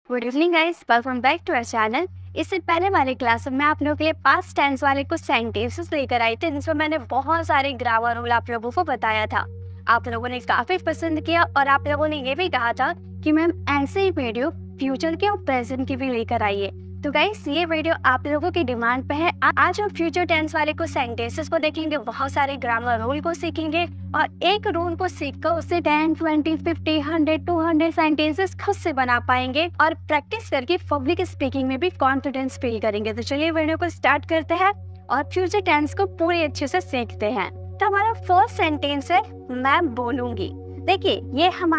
Good evening guys, welcome back to our channel. इससे पहले वाले क्लास में मैं आप लोगों के लिए पास्ट टेंस वाले कुछ सेंटेंसेस लेकर आई थी, जिसमें मैंने बहुत सारे ग्रामर रूल आप लोगों को बताया था। आप लोगों ने काफी पसंद किया और आप लोगों ने ये भी कहा था कि मैम ऐसे ही वीडियो फ्यूचर के और प्रेजेंट की भी लेकर आइए। तो गाइस, ये वीडियो आप लोगों की डिमांड पे है। आज हम फ्यूचर टेंस वाले कुछ सेंटेंसेस को देखेंगे, बहुत सारे ग्रामर रूल को सीखेंगे और एक रूल को सीखकर उससे 10, 20, 50, 100, 200 सेंटेंसेस खुद से बना पाएंगे और प्रैक्टिस करके पब्लिक स्पीकिंग में भी कॉन्फिडेंस फील करेंगे। तो चलिए वीडियो को स्टार्ट करते हैं और फ्यूचर टेंस को पूरे अच्छे से सीखते हैं। तो हमारा फर्स्ट सेंटेंस है मैं बोलूंगी। देखिए, ये हम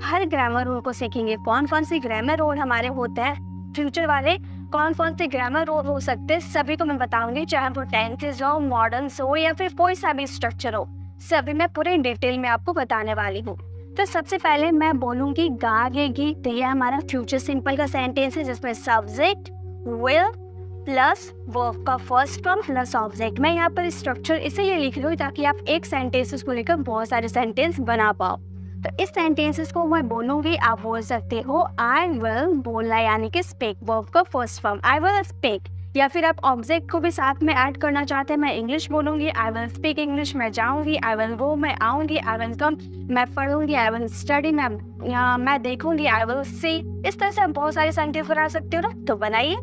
हर ग्रामर रूल को सीखेंगे। कौन कौन से ग्रामर रूल हमारे होते हैं फ्यूचर वाले, कौन कौन से ग्रामर रूल हो सकते हैं, सभी को मैं बताऊंगी। चाहे वो टेंसेस हो, मॉडर्न्स हो या फिर कोई सा भी स्ट्रक्चर हो, सभी मैं पूरे डिटेल में आपको बताने वाली हूँ। तो सबसे पहले मैं बोलूंगी गाएगी। तो ये हमारा फ्यूचर सिंपल का सेंटेंस है, जिसमें सब्जेक्ट विल प्लस वर्ब का फर्स्ट फॉर्म प्लस ऑब्जेक्ट। मैं यहाँ पर स्ट्रक्चर इसलिए लिख रही हूँ ताकि आप एक सेंटेंसेस को लेकर बहुत सारे सेंटेंस बना पाओ। तो इस सेंटेंसेस को मैं बोलूंगी, आप बोल सकते हो आई विल, बोलना यानी कि स्पीक, वर्ब का first form I will speak. या फिर आप ऑब्जेक्ट को भी साथ में ऐड करना चाहते हैं, मैं इंग्लिश बोलूंगी आई विल स्पीक इंग्लिश, मैं जाऊंगी आई विल गो, मैं आऊंगी आई विल कम, मैं पढ़ूंगी आई विल स्टडी, मैं देखूंगी आई विल सी। इस तरह से आप बहुत सारे सेंटेंस बना सकते हो ना, तो बनाइए।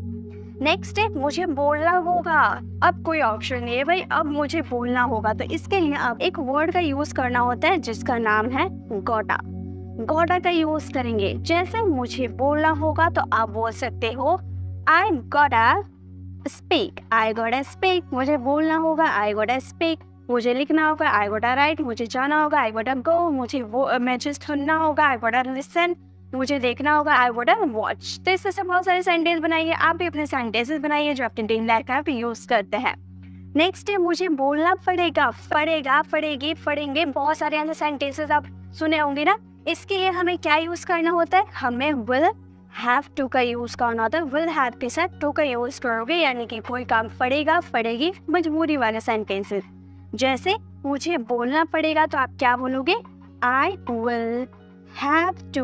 नेक्स्ट है मुझे बोलना होगा। अब कोई ऑप्शन नहीं है भाई, अब मुझे बोलना होगा। तो इसके लिए अब एक वर्ड का यूज करना होता है जिसका नाम है गोटा। गोटा का यूज करेंगे। जैसे मुझे बोलना होगा तो आप बोल सकते हो आई गोटा स्पीक, आई गोटा स्पीक। मुझे बोलना होगा आई गोटा स्पीक। मुझे लिखना होगा आई गोटा राइट। मुझे जाना होगा आई गोटा गो। मुझे सुनना होगा आई गोटा लिसन। मुझे देखना होगा आई वुड वॉच। तो इस तरह से बहुत सारे सेंटेंस बनाइए। आप भी अपने सेंटेंसेस बनाइए जो अपने डेली लाइफ में यूज करते हैं। नेक्स्ट है मुझे बोलना पड़ेगा, पड़ेगा, पड़ेगी, पढ़ेंगे। बहुत सारे ऐसे सेंटेंसेस आप सुने होंगे ना। इसके लिए हमें क्या यूज करना होता है? हमें विल हैव टू का यूज करना होता है। विल हैव के साथ टू का यूज करोगे, यानी कि कोई काम पड़ेगा, पड़ेगी, मजबूरी वाले सेंटेंसेस। जैसे मुझे बोलना पड़ेगा तो आप क्या बोलोगे? I will have to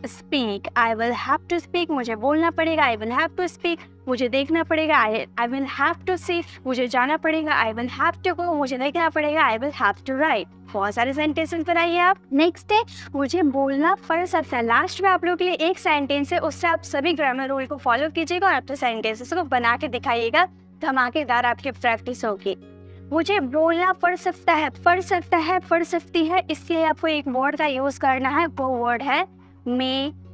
speak, I will have to speak। मुझे बोलना पड़ेगा I will have to speak। मुझे देखना पड़ेगा I will have to see। मुझे जाना पड़ेगा I will have to go। मुझे देखना पड़ेगा I will have to write। बहुत सारे सेंटेंसेस बनाइए आप। नेक्स्ट है मुझे बोलना पड़ सकता है। लास्ट में आप लोगों के लिए एक सेंटेंस है, उससे आप सभी ग्रामर रूल को फॉलो कीजिएगा और अपने सेंटेंसेस को बना के दिखाइएगा। धमाकेदार आपकी प्रैक्टिस होगी। मुझे बोलना पड़ सकता है, पड़ सकता है, पड़ सकती है। इसलिए आपको एक वर्ड का यूज करना है, वो वर्ड है मे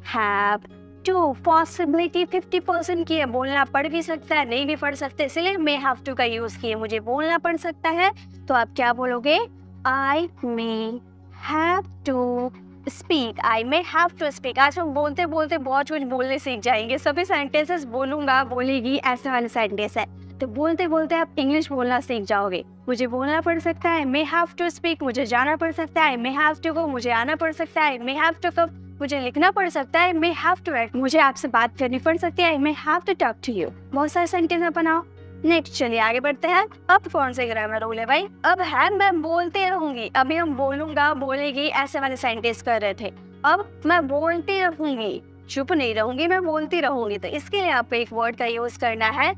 हैव टू। पॉसिबिलिटी 50% की है, बोलना पड़ भी सकता है, नहीं भी पड़ सकता, इसलिए मे हैव टू का यूज किए। मुझे बोलना पड़ सकता है तो आप क्या बोलोगे? I may have to speak, I may have to speak. आज हम बोलते बोलते बहुत कुछ बोलने सीख जाएंगे। सभी सेंटेंसेस बोलूंगा, बोलेगी, ऐसे वाले सेंटेंस है। तो बोलते बोलते आप इंग्लिश बोलना सीख जाओगे। मुझे बोलना पड़ सकता है, मे हैव टू स्पीक। मुझे जाना पड़ सकता है, मे हैव टू गो। मुझे आना पड़ सकता है, मे हैव टू कम। मुझे लिखना पड़ सकता है, मे हैव टू राइट। मुझे आपसे बात करनी पड़ सकती है, may have to talk to you. बहुत सारे सेंटेंस बनाओ। नेक्स्ट चलिए आगे बढ़ते हैं। अब कौन से ग्रामर रूल है भाई? अब है मैं बोलते रहूंगी। अभी हम बोलूंगा, बोलेगी, ऐसे वाले सेंटेंस कर रहे थे। अब मैं बोलती रहूंगी, चुप नहीं रहूंगी, मैं बोलती रहूंगी। तो इसके लिए आपको एक वर्ड का यूज करना है,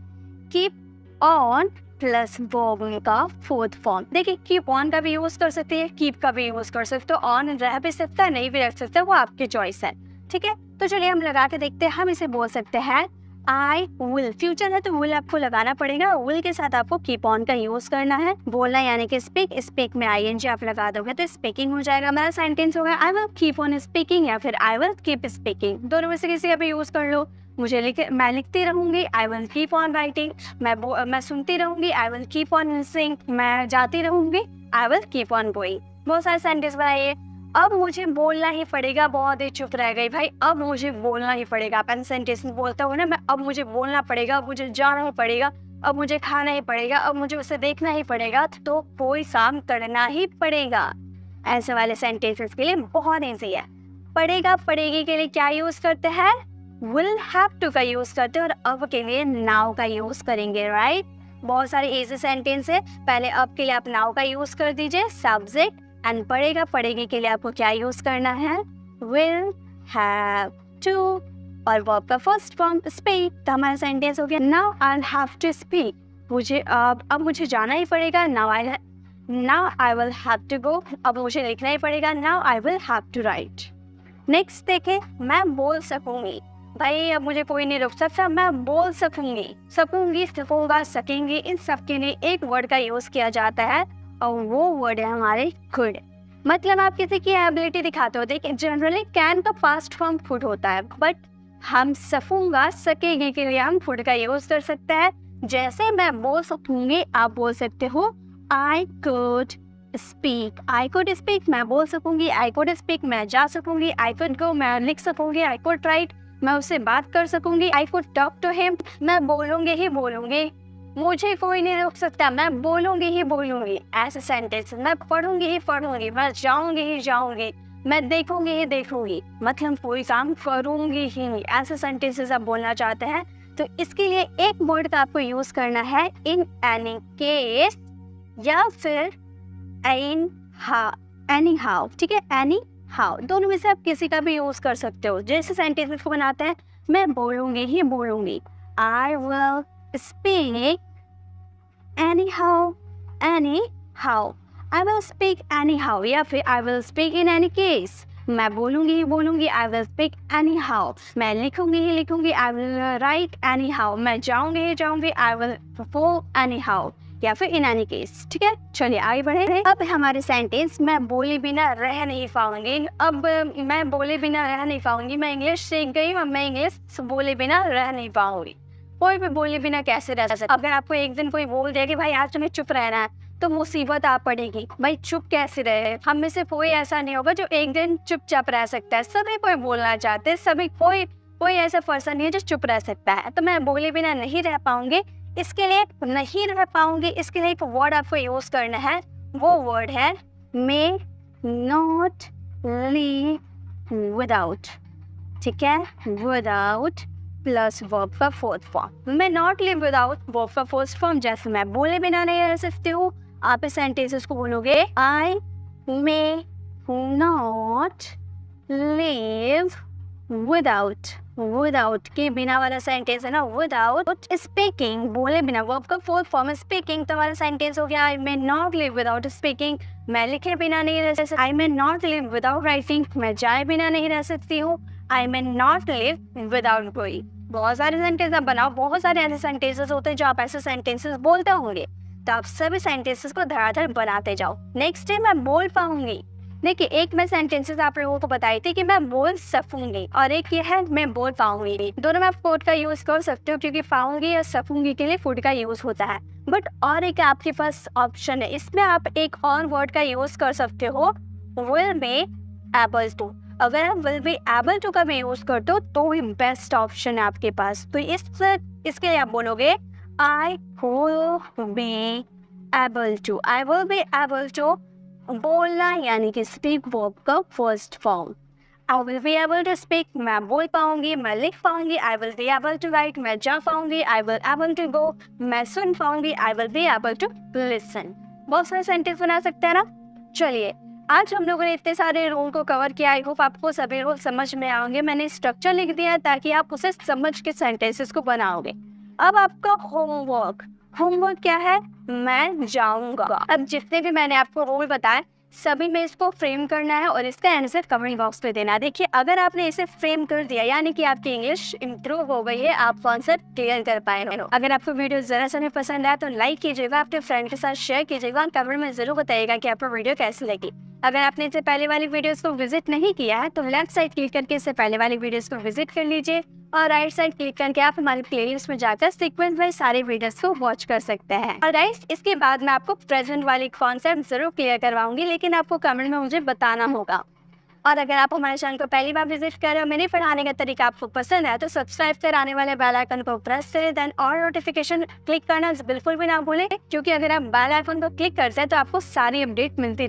कीप ऑन प्लस वर्ब का फोर्थ फॉर्म। देखिए, कीप ऑन का भी यूज कर सकते हैं, कीप का भी यूज कर सकते हो। ऑन रह भी सकता है, नहीं भी रख सकते, वो आपकी चॉइस है। ठीक है, तो चलिए हम लगा के देखते हैं। हम इसे बोल सकते हैं आई विल। फ्यूचर है तो विल आपको लगाना पड़ेगा। विल के साथ आपको कीप ऑन का यूज करना है। बोलना यानी कि स्पीक, स्पीक में ING आप लगा दोगे तो स्पीकिंग हो जाएगा। हमारा सेंटेंस होगा I will keep on speaking या फिर आई विल कीप स्पीकिंग। दोनों में से किसी का यूज कर लो। मैं लिखती रहूंगी, I will keep on writing. मैं सुनती रहूंगी, I will keep on listening. मैं जाती रहूंगी, I will keep on going. बहुत सारे सेंटेंस बनाइए। अब मुझे बोलना ही पड़ेगा। बहुत ही चुप रह गई भाई, अब मुझे बोलना ही पड़ेगा। अपन सेंटेंस बोलता हूँ ना मैं, अब मुझे बोलना पड़ेगा, अब मुझे जाना ही पड़ेगा, अब मुझे खाना ही पड़ेगा, अब मुझे उसे देखना ही पड़ेगा, तो कोई काम करना ही पड़ेगा। ऐसे वाले सेंटेंसेस के लिए बहुत ईजी है। पड़ेगा, पड़ेगी के लिए क्या यूज करते हैं? विल हैव टू का यूज करते हैं। और अब के लिए नाउ का यूज करेंगे, राइट। बहुत सारे इजी सेंटेंस है। पहले अब के लिए आप नाउ का यूज कर दीजिए, सब्जेक्ट। एंड पड़ेगा, पड़ेगी के लिए आपको क्या यूज करना है? विल हैव टू और वर्ब का फर्स्ट फॉर्म स्पीक, तो हमारा सेंटेंस हो गया now I have to speak, मुझे अब मुझे जाना ही पड़ेगा, now I will have to go, अब मुझे लिखना ही पड़ेगा, now I will have to write. Next देखें, मैं बोल सकूंगी, भाई अब मुझे कोई नहीं रोक सकता, मैं बोल सकूंगी, सकूंगी, सकूंगा, सकेंगे, इन सब के लिए एक वर्ड का यूज किया जाता है और वो वर्ड है हमारे कुड। मतलब आप किसी की एबिलिटी दिखाते हो। देखिए जनरली कैन का पास्ट फॉर्म कुड होता है, बट हम सकूंगा, सकेंगे के लिए हम कुड का यूज कर सकते हैं। जैसे मैं बोल सकूंगी, आप बोल सकते हो I could speak, I could speak, मैं बोल सकूंगी, आई कुड स्पीक, मैं जा सकूंगी, आई कुड गो, मैं लिख सकूंगी, आई कुड राइट, मैं उससे बात कर सकूंगी, I could talk to him, मैं बोलूंगी ही बोलूंगी, मुझे कोई नहीं रोक सकता, मैं बोलूंगी ही बोलूंगी। ऐसे सेंटेंस, मैं पढ़ूंगी ही पढ़ूंगी, मैं जाऊंगी ही जाऊंगी, मैं देखूंगी ही देखूंगी, मतलब कोई काम करूंगी ही नहीं। ऐसे सेंटेंसेस आप बोलना चाहते हैं तो इसके लिए एक वर्ड का आपको यूज करना है इन एनी केस या फिर एनी हाउ, ठीक है, एनी हाउ, दोनों में से आप किसी का भी यूज कर सकते हो। जैसे सेंटेंस को बनाते हैं, मैं बोलूंगी ही बोलूंगी, I will speak anyhow, I will speak anyhow, या फिर I will speak in any case, मैं बोलूंगी ही बोलूंगी, I will speak anyhow, मैं लिखूंगी ही लिखूंगी, I will write anyhow, मैं जाऊंगी ही जाऊंगी, I will go anyhow, या फिर in any case। ठीक है, चलिए आगे बढ़े। अब हमारे सेंटेंस, मैं बोले बिना रह नहीं पाऊंगी। अब मैं बोले बिना रह नहीं पाऊंगी, मैं इंग्लिश सीख गई और मैं इंग्लिश बोले बिना रह नहीं पाऊंगी। कोई भी बोले बिना कैसे रह सकता। अगर आपको एक दिन कोई बोल दे कि भाई आज तुम्हें चुप रहना है, तो मुसीबत आ पड़ेगी। भाई चुप कैसे रहे, हम में से कोई ऐसा नहीं होगा जो एक दिन चुपचाप रह सकता है। सभी कोई बोलना चाहते हैं, सभी कोई ऐसा पर्सन नहीं है जो चुप रह सकता है। तो मैं बोले बिना नहीं रह पाऊंगी, इसके लिए नहीं रह पाऊंगी, इसके लिए एक वर्ड आपको यूज करना है, वो वर्ड है मे नॉट लिव विदाउट। ठीक है, विदाउट प्लस वर्ब का फोर्थ फॉर्म। मैं नॉट लिव विदाउट वर्ब का फर्स्ट फॉर्म, जैसे मैं बोले बिना नहीं रह सकती हूँ, आप इस सेंटेंसेस को बोलोगे I may not live without के बिना वाला सेंटेंस है ना, विदाउट स्पीकिंग, बोले बिना, वर्ब का फोर्थ फॉर्म स्पीकिंग, तो हमारा सेंटेंस हो गया I may not live without speaking, मैं लिखे बिना नहीं रह सकती। I may not live without writing, मैं जाए बिना नहीं रह सकती हूँ। I may not live without going. बहुत सारे सेंटेंस आप बनाओ, बहुत सारे ऐसे सेंटेंसेस होते हैं जो आप ऐसे सेंटेंसेस बोलते होंगे, तो आप सभी सेंटेंसेस को धड़ाधड़ बनाते जाओ। नेक्स्ट डे मैं बोल पाऊंगी। देखिए एक मैं सेंटेंसेस आप लोगों को बताई थी कि मैं बोल सकूंगी, और एक ये है मैं बोल पाऊंगी। दोनों में आप फूड का यूज कर सकते हो, क्योंकि पाऊंगी या सकूंगी के लिए फूड का यूज होता है। बट और एक आपके पास ऑप्शन है, इसमें आप एक और वर्ड का यूज कर सकते हो, विल बी एबल टू। अगर आप विल बी एबल टू का भी यूज करते हो तो भी बेस्ट ऑप्शन है आपके पास। तो इसके लिए आप बोलोगे I will be able to. I will be able to बोलना यानी कि स्पीक वर्ब का first form. I will be able to speak, मैं बोल पाऊंगी, मैं लिख पाऊंगी। I will be able to write, मैं जा पाऊंगी। I will able to go, मैं सुन पाऊंगी। I will be able to listen. बहुत सारे सेंटेंस बना सकते हैं ना। चलिए आज हम लोगों ने इतने सारे रूल को कवर किया। आई होप आपको सभी रूल समझ में आएंगे। मैंने स्ट्रक्चर लिख दिया ताकि आप उसे समझ के सेंटेंसेस को बनाओगे। अब आपका होमवर्क क्या है, मैं जाऊंगा। अब जितने भी मैंने आपको रूल बताए सभी में इसको फ्रेम करना है और इसका आंसर कमेंट बॉक्स पे देना है। देखिए अगर आपने इसे फ्रेम कर दिया यानी कि आपकी इंग्लिश इम्प्रूव हो गई है, आप कॉन्सेप्ट क्लियर कर पाए हो। अगर आपको वीडियो जरा सा भी पसंद आया तो लाइक कीजिएगा, अपने फ्रेंड के साथ शेयर कीजिएगा, कमेंट में जरूर बताइएगा कि आपको वीडियो कैसी लगी। अगर आपने इससे पहले वाली वीडियोस को विजिट नहीं किया है तो लेफ्ट साइड क्लिक करके इससे पहले वाली वीडियोस को विजिट कर लीजिए, और राइट साइड क्लिक करके आप हमारे प्लेलिस्ट में जाकर सीक्वेंस वाइज सारे वीडियोस को वॉच कर सकते हैं। और गाइस इसके बाद मैं आपको प्रेजेंट वाली कॉन्सेप्ट जरूर क्लियर करवाऊंगी, लेकिन आपको कमेंट में मुझे बताना होगा। और अगर आप हमारे चैनल को पहली बार विजिट कर रहे हो, मेरे पढ़ाने का तरीका आपको पसंद है तो सब्सक्राइब कर आने वाले बेल आइकन को प्रेस करें, देन और नोटिफिकेशन क्लिक करना बिल्कुल भी ना भूलें, क्योंकि अगर आप बेल आइकन को क्लिक करते हैं तो आपको सारी अपडेट मिलती